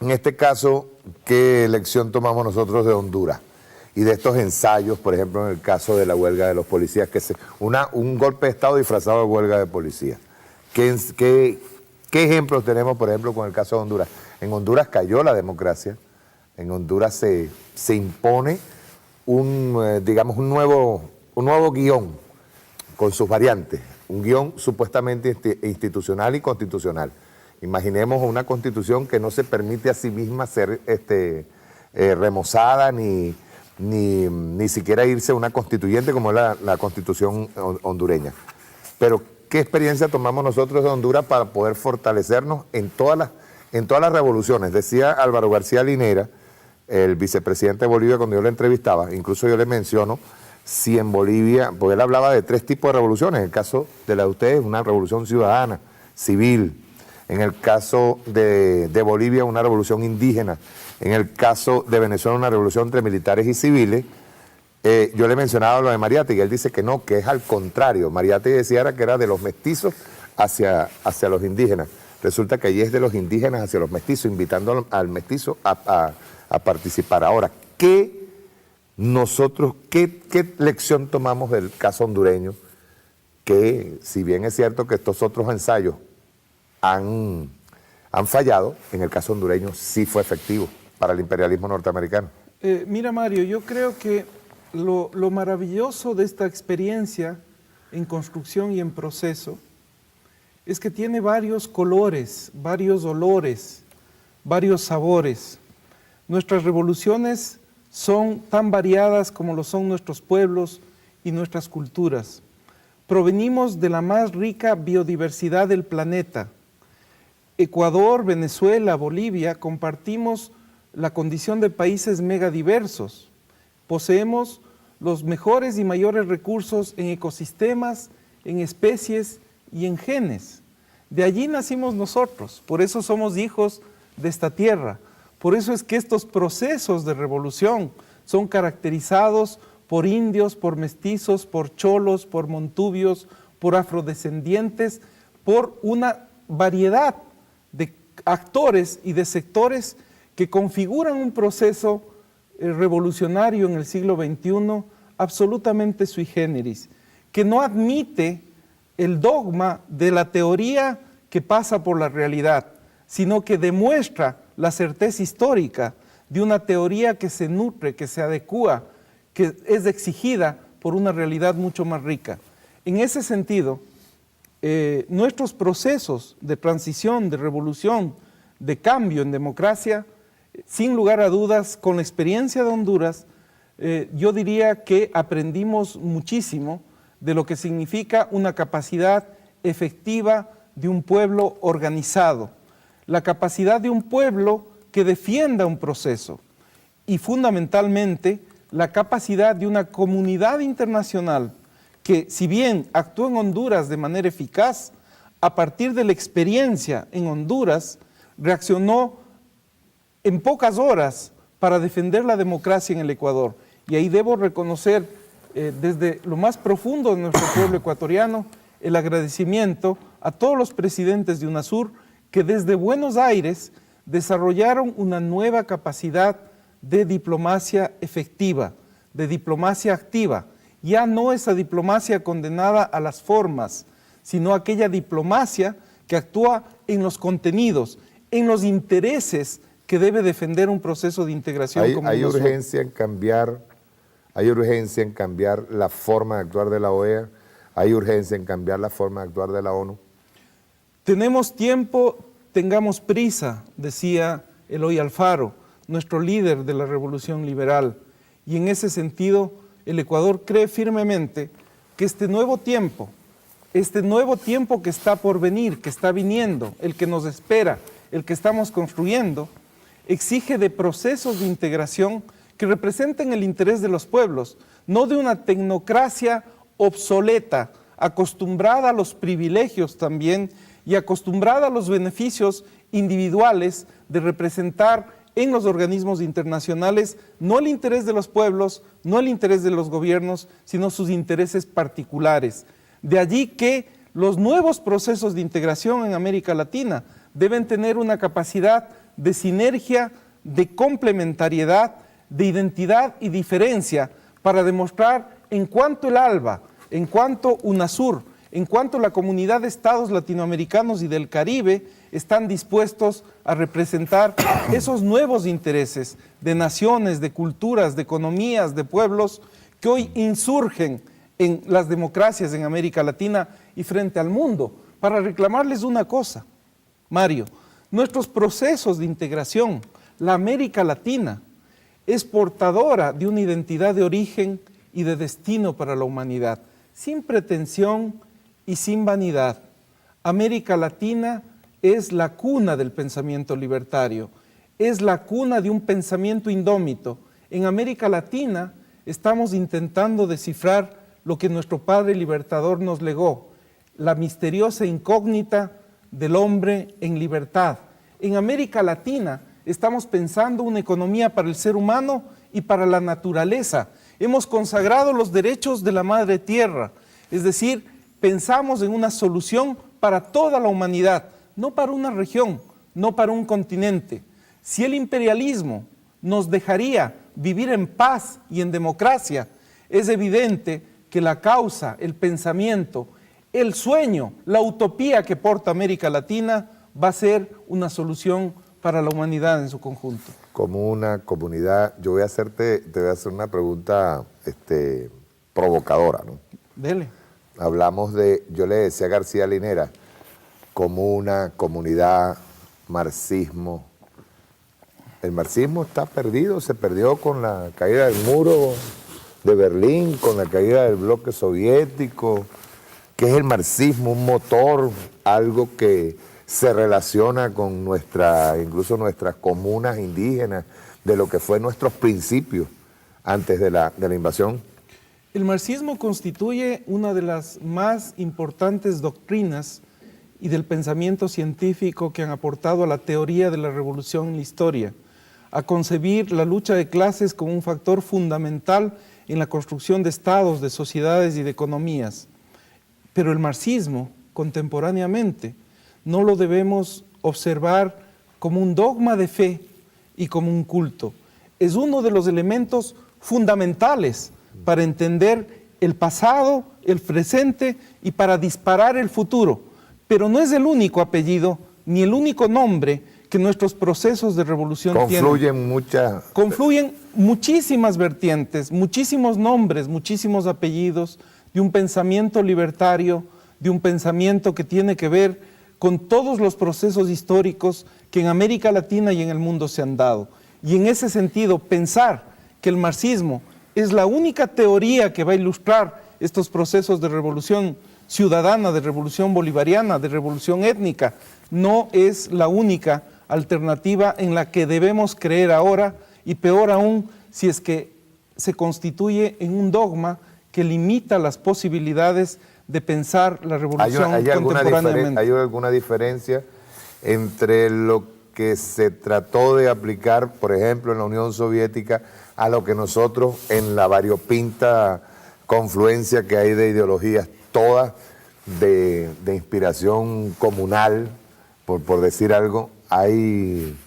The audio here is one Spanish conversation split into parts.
En este caso, ¿qué lección tomamos nosotros de Honduras? Y de estos ensayos, por ejemplo, en el caso de la huelga de los policías, un golpe de Estado disfrazado de huelga de policías. ¿Qué ejemplos tenemos, por ejemplo, con el caso de Honduras? En Honduras cayó la democracia, en Honduras se impone digamos, un nuevo guión con sus variantes, un guión supuestamente institucional y constitucional. Imaginemos una constitución que no se permite a sí misma ser remozada ni siquiera irse a una constituyente como es la constitución hondureña. Pero, ¿qué experiencia tomamos nosotros de Honduras para poder fortalecernos en todas las revoluciones? Decía Álvaro García Linera, el vicepresidente de Bolivia, cuando yo le entrevistaba, incluso yo le menciono, si en Bolivia, porque él hablaba de 3 tipos de revoluciones, en el caso de la de ustedes, una revolución ciudadana, civil, en el caso de Bolivia, una revolución indígena, en el caso de Venezuela, una revolución entre militares y civiles. Yo le mencionaba lo de Mariátegui, y él dice que no, que es al contrario. Mariátegui decía que era de los mestizos hacia los indígenas. Resulta que allí es de los indígenas hacia los mestizos, invitando al mestizo a participar. Ahora, ¿qué lección tomamos del caso hondureño? Que si bien es cierto que estos otros ensayos han fallado, en el caso hondureño sí fue efectivo para el imperialismo norteamericano. Mira, Mario, yo creo que lo maravilloso de esta experiencia en construcción y en proceso es que tiene varios colores, varios olores, varios sabores. Nuestras revoluciones son tan variadas como lo son nuestros pueblos y nuestras culturas. Provenimos de la más rica biodiversidad del planeta. Ecuador, Venezuela, Bolivia, compartimos la condición de países megadiversos. Poseemos los mejores y mayores recursos en ecosistemas, en especies y en genes. De allí nacimos nosotros, por eso somos hijos de esta tierra. Por eso es que estos procesos de revolución son caracterizados por indios, por mestizos, por cholos, por montubios, por afrodescendientes, por una variedad de actores y de sectores que configuran un proceso revolucionario en el siglo XXI absolutamente sui generis, que no admite el dogma de la teoría que pasa por la realidad, sino que demuestra la certeza histórica de una teoría que se nutre, que se adecúa, que es exigida por una realidad mucho más rica. En ese sentido, nuestros procesos de transición, de revolución, de cambio en democracia, sin lugar a dudas, con la experiencia de Honduras, yo diría que aprendimos muchísimo de lo que significa una capacidad efectiva de un pueblo organizado, la capacidad de un pueblo que defienda un proceso y fundamentalmente la capacidad de una comunidad internacional que, si bien actuó en Honduras de manera eficaz, a partir de la experiencia en Honduras, reaccionó en pocas horas para defender la democracia en el Ecuador. Y ahí debo reconocer desde lo más profundo de nuestro pueblo ecuatoriano el agradecimiento a todos los presidentes de UNASUR que desde Buenos Aires desarrollaron una nueva capacidad de diplomacia efectiva, de diplomacia activa. Ya no esa diplomacia condenada a las formas, sino aquella diplomacia que actúa en los contenidos, en los intereses que debe defender un proceso de integración como hay urgencia en cambiar la forma de actuar de la OEA, hay urgencia en cambiar la forma de actuar de la ONU. Tenemos tiempo, tengamos prisa, decía Eloy Alfaro, nuestro líder de la Revolución Liberal, y en ese sentido el Ecuador cree firmemente que este nuevo tiempo que está por venir, que está viniendo, el que nos espera, el que estamos construyendo, exige de procesos de integración que representen el interés de los pueblos, no de una tecnocracia obsoleta, acostumbrada a los privilegios también y acostumbrada a los beneficios individuales de representar en los organismos internacionales no el interés de los pueblos, no el interés de los gobiernos, sino sus intereses particulares. De allí que los nuevos procesos de integración en América Latina deben tener una capacidad de sinergia, de complementariedad, de identidad y diferencia para demostrar en cuanto el ALBA, en cuanto UNASUR, en cuanto la comunidad de estados latinoamericanos y del Caribe están dispuestos a representar esos nuevos intereses de naciones, de culturas, de economías, de pueblos que hoy insurgen en las democracias en América Latina y frente al mundo, para reclamarles una cosa, Mario, nuestros procesos de integración, la América Latina, es portadora de una identidad de origen y de destino para la humanidad, sin pretensión y sin vanidad. América Latina es la cuna del pensamiento libertario, es la cuna de un pensamiento indómito. En América Latina estamos intentando descifrar lo que nuestro Padre Libertador nos legó, la misteriosa incógnita del hombre en libertad. En América Latina estamos pensando una economía para el ser humano y para la naturaleza. Hemos consagrado los derechos de la madre tierra, es decir, pensamos en una solución para toda la humanidad, no para una región, no para un continente. Si el imperialismo nos dejaría vivir en paz y en democracia, es evidente que la causa, el pensamiento, el sueño, la utopía que porta América Latina va a ser una solución para la humanidad en su conjunto. Como una comunidad, te voy a hacer una pregunta provocadora, ¿no? Dele. Hablamos yo le decía a García Linera, comuna, comunidad, marxismo. El marxismo está perdido, se perdió con la caída del muro de Berlín, con la caída del bloque soviético. ¿Qué es el marxismo? Un motor, algo que se relaciona con incluso nuestras comunas indígenas, de lo que fue nuestros principios antes de la invasión. El marxismo constituye una de las más importantes doctrinas y del pensamiento científico que han aportado a la teoría de la revolución en la historia, a concebir la lucha de clases como un factor fundamental en la construcción de estados, de sociedades y de economías. Pero el marxismo, contemporáneamente, no lo debemos observar como un dogma de fe y como un culto. Es uno de los elementos fundamentales para entender el pasado, el presente y para disparar el futuro. Pero no es el único apellido ni el único nombre que nuestros procesos de revolución tienen. Confluyen muchísimas vertientes, muchísimos nombres, muchísimos apellidos de un pensamiento libertario, de un pensamiento que tiene que ver con todos los procesos históricos que en América Latina y en el mundo se han dado. Y en ese sentido, pensar que el marxismo es la única teoría que va a ilustrar estos procesos de revolución ciudadana, de revolución bolivariana, de revolución étnica, no es la única alternativa en la que debemos creer ahora, y peor aún si es que se constituye en un dogma que limita las posibilidades de pensar la revolución contemporáneamente. ¿Hay alguna diferencia entre lo que se trató de aplicar, por ejemplo, en la Unión Soviética, a lo que nosotros, en la variopinta confluencia que hay de ideologías, todas de inspiración comunal, por decir algo, hay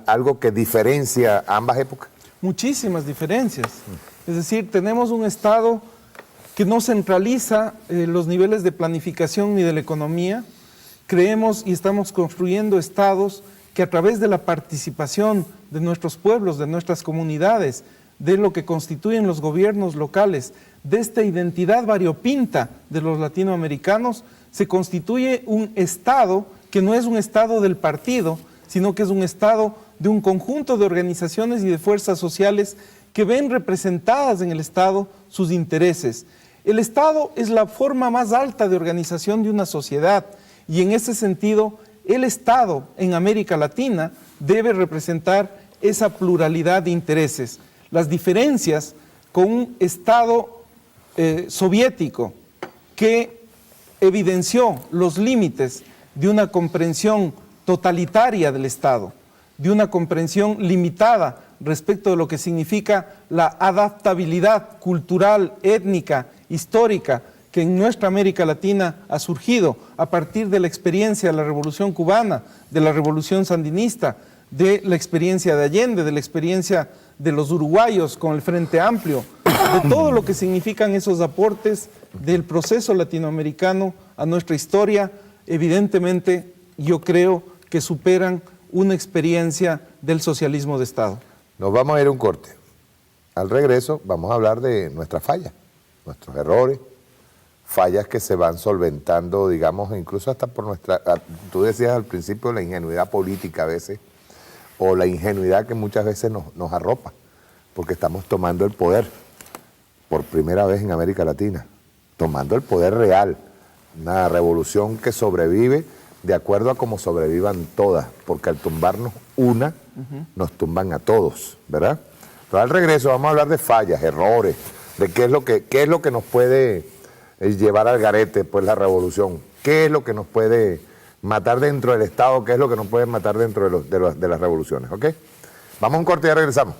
algo que diferencia ambas épocas? Muchísimas diferencias. Es decir, tenemos un Estado que no centraliza los niveles de planificación ni de la economía. Creemos y estamos construyendo estados que a través de la participación de nuestros pueblos, de nuestras comunidades, de lo que constituyen los gobiernos locales, de esta identidad variopinta de los latinoamericanos, se constituye un Estado que no es un Estado del partido, sino que es un Estado de un conjunto de organizaciones y de fuerzas sociales que ven representadas en el Estado sus intereses. El Estado es la forma más alta de organización de una sociedad y en ese sentido el Estado en América Latina debe representar esa pluralidad de intereses. Las diferencias con un Estado soviético que evidenció los límites de una comprensión totalitaria del Estado, de una comprensión limitada respecto de lo que significa la adaptabilidad cultural, étnica, histórica que en nuestra América Latina ha surgido a partir de la experiencia de la Revolución Cubana, de la Revolución Sandinista, de la experiencia de Allende, de la experiencia de los uruguayos con el Frente Amplio, de todo lo que significan esos aportes del proceso latinoamericano a nuestra historia. Evidentemente, yo creo que superan una experiencia del socialismo de Estado. Nos vamos a ir a un corte. Al regreso vamos a hablar de nuestras fallas, nuestros errores, fallas que se van solventando, digamos, incluso hasta por nuestra... Tú decías al principio la ingenuidad política a veces, o la ingenuidad que muchas veces nos arropa, porque estamos tomando el poder por primera vez en América Latina, tomando el poder real, una revolución que sobrevive de acuerdo a cómo sobrevivan todas, porque al tumbarnos una, nos tumban a todos, ¿verdad? Pero al regreso vamos a hablar de fallas, errores, de qué es lo que nos puede llevar al garete, pues la revolución, qué es lo que nos puede matar dentro del Estado, qué es lo que nos puede matar dentro de las revoluciones, ¿ok? Vamos a un corte y ya regresamos.